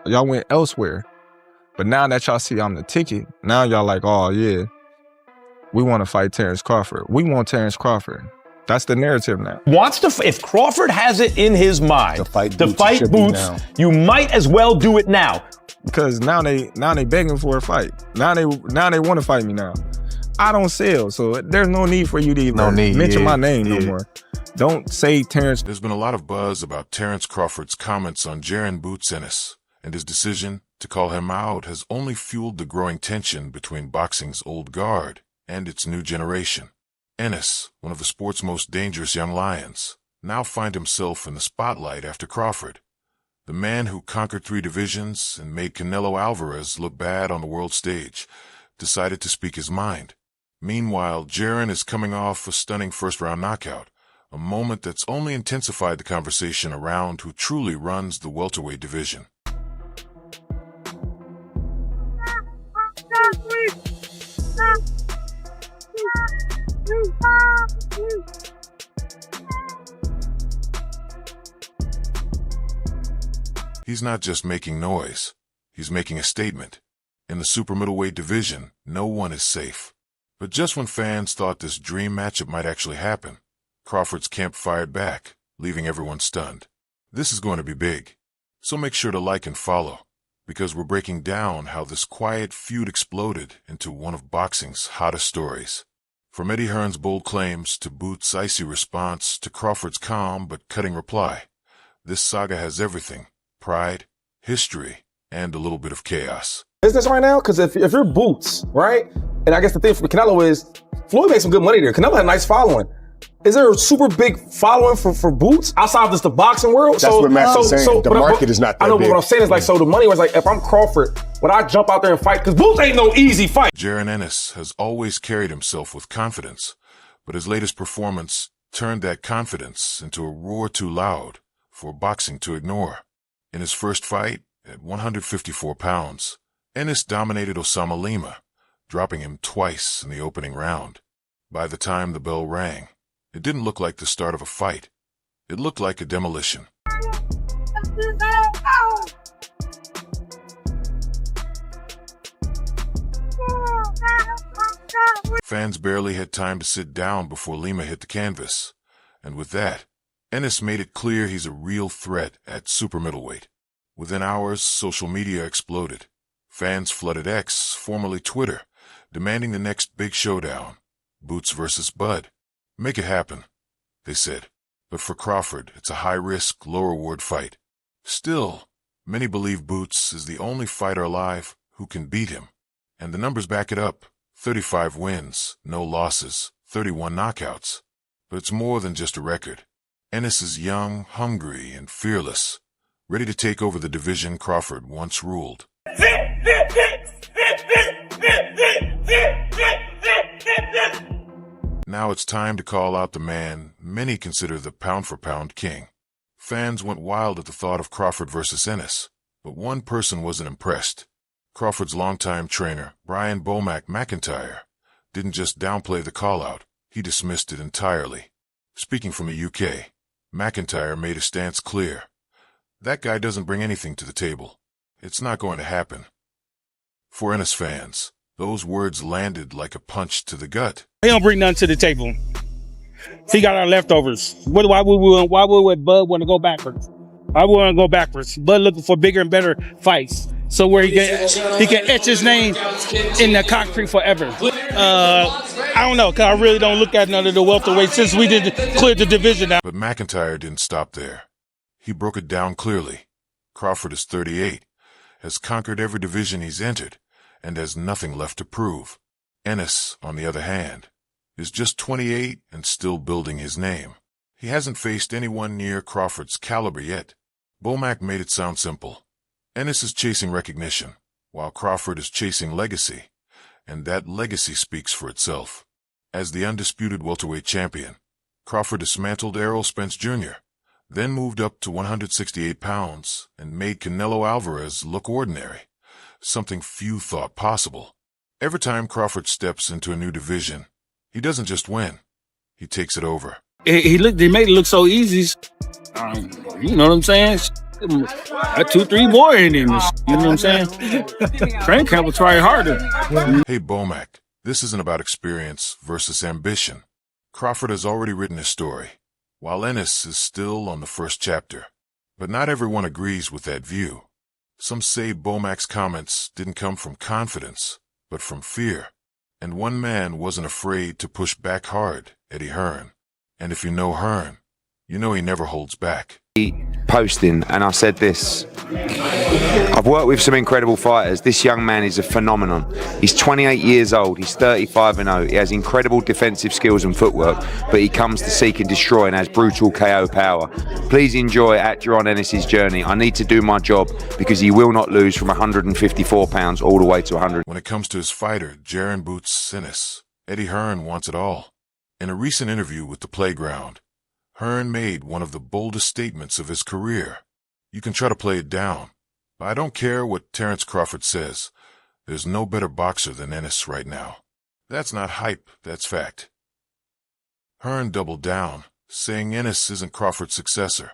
Y'all went elsewhere. But now that y'all see I'm the ticket, now y'all like, oh yeah, we want to fight Terence Crawford. We want Terence Crawford. That's the narrative now. If Crawford has it in his mind to fight Boots, you might as well do it now. Because now they begging for a fight. Now they want to fight me now. I don't sell, so there's no need for you to even mention my name no more. Don't say Terence. There's been a lot of buzz about Terence Crawford's comments on Jaron "Boots" Ennis, and his decision to call him out has only fueled the growing tension between boxing's old guard and its new generation. Ennis, one of the sport's most dangerous young lions, now finds himself in the spotlight after Crawford. The man who conquered 3 divisions and made Canelo Alvarez look bad on the world stage decided to speak his mind. Meanwhile, Jaron is coming off a stunning first-round knockout, a moment that's only intensified the conversation around who truly runs the welterweight division. He's not just making noise, he's making a statement. In the super middleweight division, no one is safe. But just when fans thought this dream matchup might actually happen, Crawford's camp fired back, leaving everyone stunned. This is going to be big. So make sure to like and follow, because we're breaking down how this quiet feud exploded into one of boxing's hottest stories. From Eddie Hearn's bold claims to Boots' icy response to Crawford's calm but cutting reply, this saga has everything: pride, history, and a little bit of chaos. Business right now, because if you're Boots, right? And I guess the thing for Canelo is, Floyd made some good money there. Canelo had a nice following. Is there a super big following for Boots outside of just the boxing world? That's what Matt's saying. The market is not that big. I know, but what I'm saying is like, so the money was like, if I'm Crawford, would I jump out there and fight? Because Boots ain't no easy fight. Jaron Ennis has always carried himself with confidence, but his latest performance turned that confidence into a roar too loud for boxing to ignore. In his first fight, at 154 pounds, Ennis dominated Osama Lima, dropping him twice in the opening round. By the time the bell rang, it didn't look like the start of a fight. It looked like a demolition. Fans barely had time to sit down before Lima hit the canvas. And with that, Ennis made it clear he's a real threat at super middleweight. Within hours, social media exploded. Fans flooded X, formerly Twitter, demanding the next big showdown, Boots versus Bud. Make it happen, they said. But for Crawford, it's a high-risk, low-reward fight. Still, many believe Boots is the only fighter alive who can beat him. And the numbers back it up: 35 wins, no losses, 31 knockouts. But it's more than just a record. Ennis is young, hungry, and fearless, ready to take over the division Crawford once ruled. Now it's time to call out the man many consider the pound-for-pound king. Fans went wild at the thought of Crawford versus Ennis, but one person wasn't impressed. Crawford's longtime trainer, Brian "Bomac" McIntyre, didn't just downplay the call-out, he dismissed it entirely. Speaking from the UK, McIntyre made his stance clear. That guy doesn't bring anything to the table. It's not going to happen. For Ennis fans, those words landed like a punch to the gut. He don't bring nothing to the table. He got our leftovers. Why would Bud want to go backwards? I want to go backwards. Bud looking for bigger and better fights, so where he can etch his name in the concrete forever. I don't know, because I really don't look at none of the welterweight since we did clear the division out. But McIntyre didn't stop there. He broke it down clearly. Crawford is 38, has conquered every division he's entered, and has nothing left to prove. Ennis, on the other hand, is just 28 and still building his name. He hasn't faced anyone near Crawford's caliber yet. Bomac made it sound simple. Ennis is chasing recognition, while Crawford is chasing legacy, and that legacy speaks for itself. As the undisputed welterweight champion, Crawford dismantled Errol Spence Jr., then moved up to 168 pounds and made Canelo Alvarez look ordinary, something few thought possible. Every time Crawford steps into a new division, he doesn't just win, he takes it over. He made it look so easy. You know what I'm saying? got 2-3 more in him. You know what I'm saying? Training camp will try harder. Hey, Bomac, this isn't about experience versus ambition. Crawford has already written his story, while Ennis is still on the first chapter. But not everyone agrees with that view. Some say Bomac's comments didn't come from confidence, but from fear. And one man wasn't afraid to push back hard, Eddie Hearn. And if you know Hearn, you know he never holds back. Posting, and I said this: I've worked with some incredible fighters. This young man is a phenomenon. He's 28 years old, he's 35-0, he has incredible defensive skills and footwork, but he comes to seek and destroy and has brutal KO power. Please enjoy at Jaron Ennis' journey. I need to do my job because he will not lose from 154 pounds all the way to 100. When it comes to his fighter, Jaron Boots Ennis, Eddie Hearn wants it all. In a recent interview with The Playground, Hearn made one of the boldest statements of his career. You can try to play it down, but I don't care what Terence Crawford says. There's no better boxer than Ennis right now. That's not hype, that's fact. Hearn doubled down, saying Ennis isn't Crawford's successor.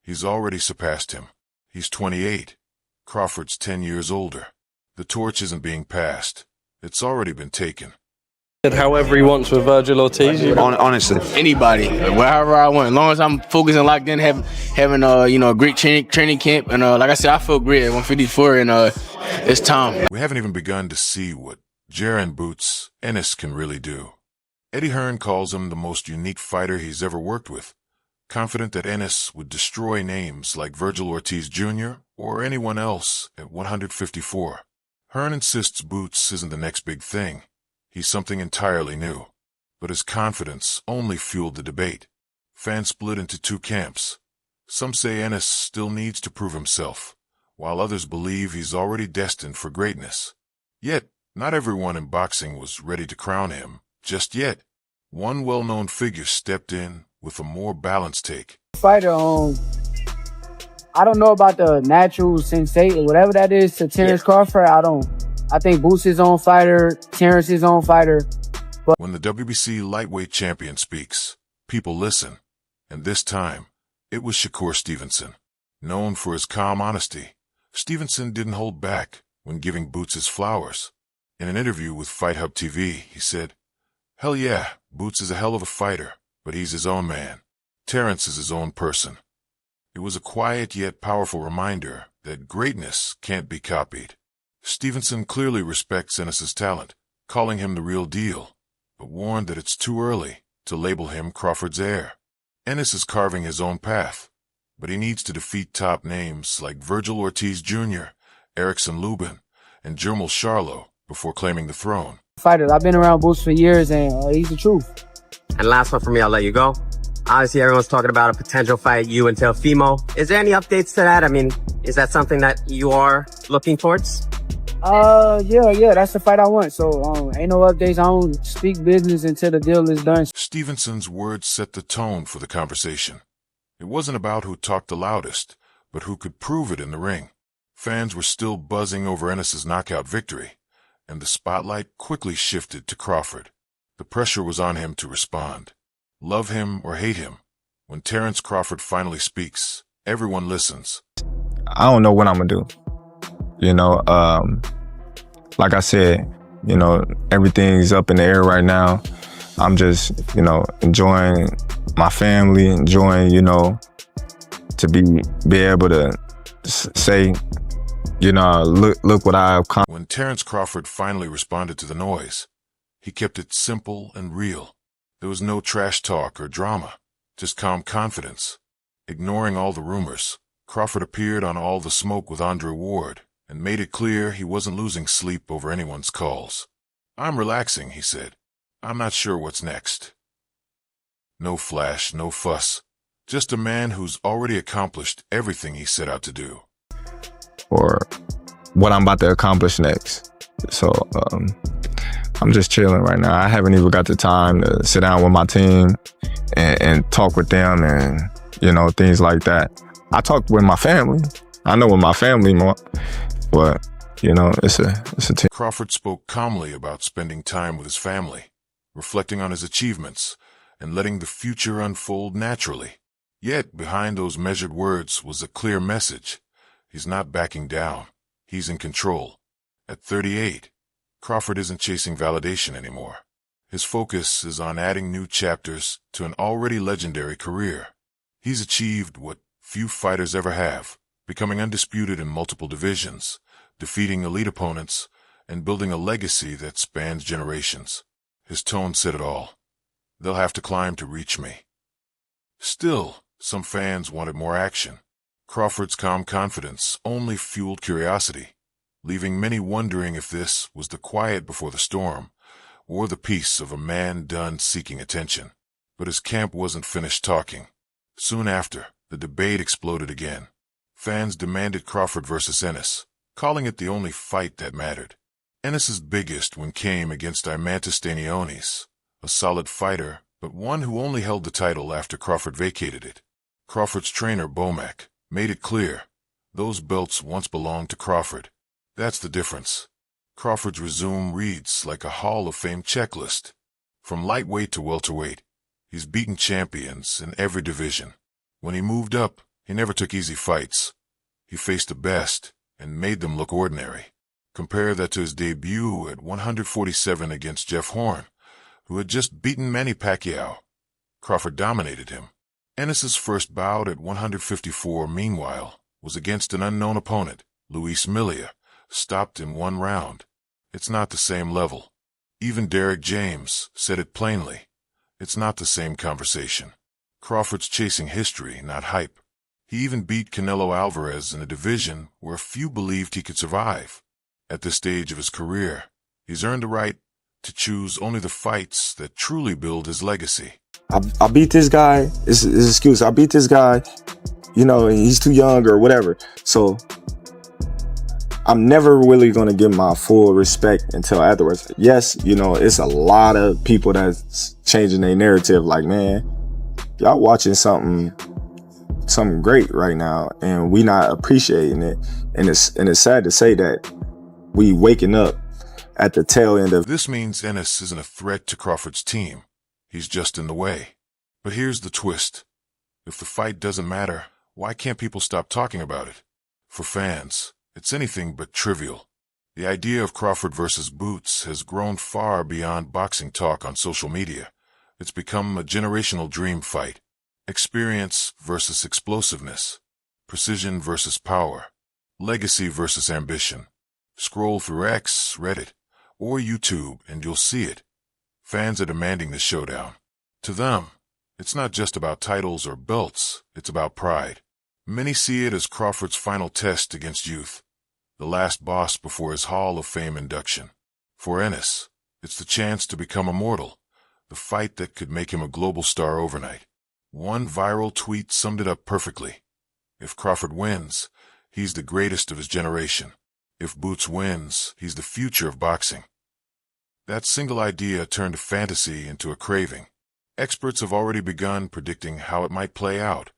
He's already surpassed him. He's 28. Crawford's 10 years older. The torch isn't being passed. It's already been taken. However he wants with Virgil Ortiz. Honestly, anybody, wherever I want, as long as I'm focused and locked in, having a great training camp, and like I said, I feel great at 154, and it's time. We haven't even begun to see what Jaron Boots Ennis can really do. Eddie Hearn calls him the most unique fighter he's ever worked with, confident that Ennis would destroy names like Virgil Ortiz Jr. or anyone else at 154. Hearn insists Boots isn't the next big thing. He's something entirely new. But his confidence only fueled the debate. Fans split into two camps. Some say Ennis still needs to prove himself, while others believe he's already destined for greatness. Yet, not everyone in boxing was ready to crown him just yet. One well-known figure stepped in with a more balanced take. Fighter, I don't know about the natural sensation, whatever that is, to Terence Crawford. I think Boots is on fighter, Terence is on fighter. But when the WBC lightweight champion speaks, people listen. And this time, it was Shakur Stevenson. Known for his calm honesty, Stevenson didn't hold back when giving Boots his flowers. In an interview with Fight Hub TV, he said, "Hell yeah, Boots is a hell of a fighter, but he's his own man. Terence is his own person." It was a quiet yet powerful reminder that greatness can't be copied. Stevenson clearly respects Ennis's talent, calling him the real deal, but warned that it's too early to label him Crawford's heir. Ennis is carving his own path, but he needs to defeat top names like Virgil Ortiz Jr., Erickson Lubin, and Jermel Charlo before claiming the throne. Fighters, I've been around Boots for years, and he's the truth. And last one for me, I'll let you go. Obviously, everyone's talking about a potential fight, you and Teofimo. Is there any updates to that? I mean, is that something that you are looking towards? Yeah, that's the fight I want. So, ain't no updates. I don't speak business until the deal is done. Stevenson's words set the tone for the conversation. It wasn't about who talked the loudest, but who could prove it in the ring. Fans were still buzzing over Ennis's knockout victory, and the spotlight quickly shifted to Crawford. The pressure was on him to respond. Love him or hate him, when Terence Crawford finally speaks, everyone listens. I don't know what I'm gonna do. Like I said, everything's up in the air right now. I'm just, enjoying my family, enjoying, to be able to say, look what I've accomplished. When Terence Crawford finally responded to the noise, he kept it simple and real. There was no trash talk or drama, just calm confidence. Ignoring all the rumors, Crawford appeared on All the Smoke with Andre Ward and made it clear he wasn't losing sleep over anyone's calls. "I'm relaxing," he said. "I'm not sure what's next." No flash, no fuss. Just a man who's already accomplished everything he set out to do. Or what I'm about to accomplish next. So, I'm just chilling right now. I haven't even got the time to sit down with my team and talk with them and, things like that. I talk with my family. I know with my family more, but, it's a team. Crawford spoke calmly about spending time with his family, reflecting on his achievements, and letting the future unfold naturally. Yet, behind those measured words was a clear message. He's not backing down. He's in control. At 38, Crawford isn't chasing validation anymore. His focus is on adding new chapters to an already legendary career. He's achieved what few fighters ever have, becoming undisputed in multiple divisions, defeating elite opponents, and building a legacy that spans generations. His tone said it all. They'll have to climb to reach me. Still, some fans wanted more action. Crawford's calm confidence only fueled curiosity, leaving many wondering if this was the quiet before the storm, or the peace of a man done seeking attention. But his camp wasn't finished talking. Soon after, the debate exploded again. Fans demanded Crawford versus Ennis, calling it the only fight that mattered. Ennis's biggest win came against Stanionis, a solid fighter, but one who only held the title after Crawford vacated it. Crawford's trainer, Bomac, made it clear. Those belts once belonged to Crawford. That's the difference. Crawford's resume reads like a Hall of Fame checklist. From lightweight to welterweight, he's beaten champions in every division. When he moved up, he never took easy fights. He faced the best and made them look ordinary. Compare that to his debut at 147 against Jeff Hearn, who had just beaten Manny Pacquiao. Crawford dominated him. Ennis's first bout at 154, meanwhile, was against an unknown opponent, Luis Milia, stopped in one round. It's not the same level. Even Derek James said it plainly. It's not the same conversation. Crawford's chasing history, not hype. He even beat Canelo Alvarez in a division where few believed he could survive. At this stage of his career, he's earned the right to choose only the fights that truly build his legacy. I beat this guy. It's his excuse. I beat this guy. You know, he's too young or whatever. So I'm never really going to give my full respect until afterwards. Yes, you know, it's a lot of people that's changing their narrative. Like, man, y'all watching something great right now, and we not appreciating it. And it's sad to say that we waking up at the tail end of. This means Ennis isn't a threat to Crawford's team. He's just in the way. But here's the twist. If the fight doesn't matter, why can't people stop talking about it? For fans, it's anything but trivial. The idea of Crawford versus Boots has grown far beyond boxing talk on social media. It's become a generational dream fight. Experience versus explosiveness. Precision versus power. Legacy versus ambition. Scroll through X, Reddit, or YouTube and you'll see it. Fans are demanding this showdown. To them, it's not just about titles or belts, it's about pride. Many see it as Crawford's final test against youth, the last boss before his Hall of Fame induction. For Ennis, it's the chance to become immortal, the fight that could make him a global star overnight. One viral tweet summed it up perfectly. If Crawford wins, he's the greatest of his generation. If Boots wins, he's the future of boxing. That single idea turned a fantasy into a craving. Experts have already begun predicting how it might play out.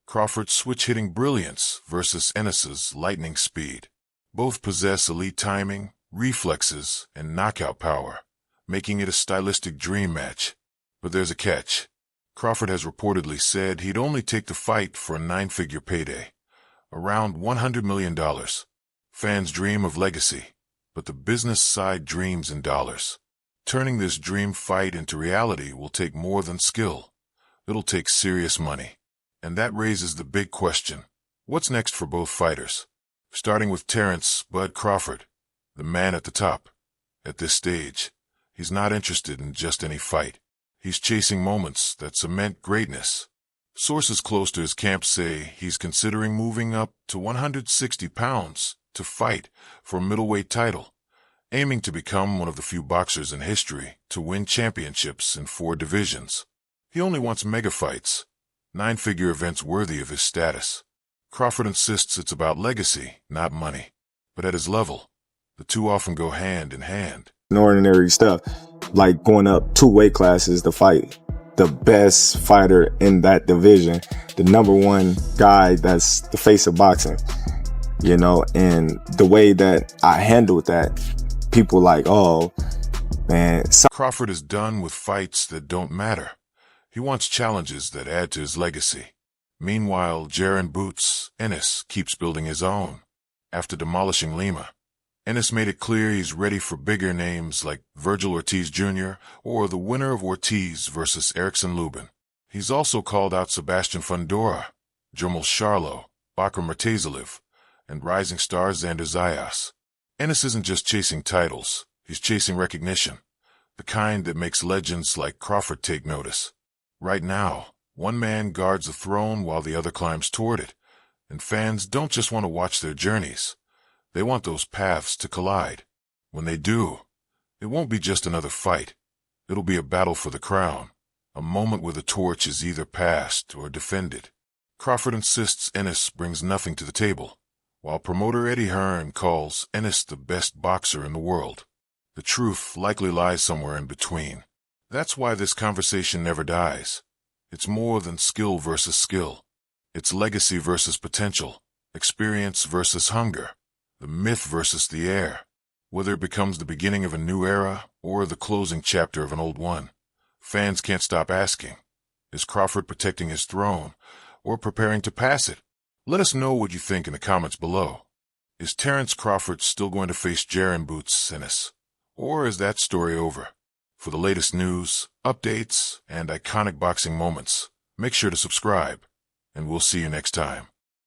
Crawford's switch-hitting brilliance versus Ennis's lightning speed. Both possess elite timing, reflexes, and knockout power, making it a stylistic dream match. But there's a catch. Crawford has reportedly said he'd only take the fight for a 9-figure payday, around $100 million. Fans dream of legacy, but the business side dreams in dollars. Turning this dream fight into reality will take more than skill. It'll take serious money. And that raises the big question. What's next for both fighters? Starting with Terence "Bud" Crawford, the man at the top. At this stage, he's not interested in just any fight. He's chasing moments that cement greatness. Sources close to his camp say he's considering moving up to 160 pounds to fight for a middleweight title, aiming to become one of the few boxers in history to win championships in 4 divisions. He only wants mega fights, 9-figure events worthy of his status. Crawford insists it's about legacy, not money. But at his level, the two often go hand in hand. Ordinary stuff, like going up 2 weight classes to fight the best fighter in that division, the #1 guy that's the face of boxing, you know, and the way that I handled that, people like, oh, man. Crawford is done with fights that don't matter. He wants challenges that add to his legacy. Meanwhile, Jaron Ennis keeps building his own. After demolishing Lima, Ennis made it clear he's ready for bigger names like Virgil Ortiz Jr. or the winner of Ortiz versus Erickson Lubin. He's also called out Sebastian Fundora, Jermel Charlo, Bakr Murtazalev, and rising star Xander Zayas. Ennis isn't just chasing titles, he's chasing recognition, the kind that makes legends like Crawford take notice. Right now, one man guards the throne while the other climbs toward it, and fans don't just want to watch their journeys. They want those paths to collide. When they do, it won't be just another fight. It'll be a battle for the crown, a moment where the torch is either passed or defended. Crawford insists Ennis brings nothing to the table, while promoter Eddie Hearn calls Ennis the best boxer in the world. The truth likely lies somewhere in between. That's why this conversation never dies. It's more than skill versus skill. It's legacy versus potential, experience versus hunger, the myth versus the air. Whether it becomes the beginning of a new era or the closing chapter of an old one, fans can't stop asking, is Crawford protecting his throne or preparing to pass it? Let us know what you think in the comments below. Is Terence Crawford still going to face Jaron Ennis? Or is that story over? For the latest news, updates, and iconic boxing moments, make sure to subscribe, and we'll see you next time.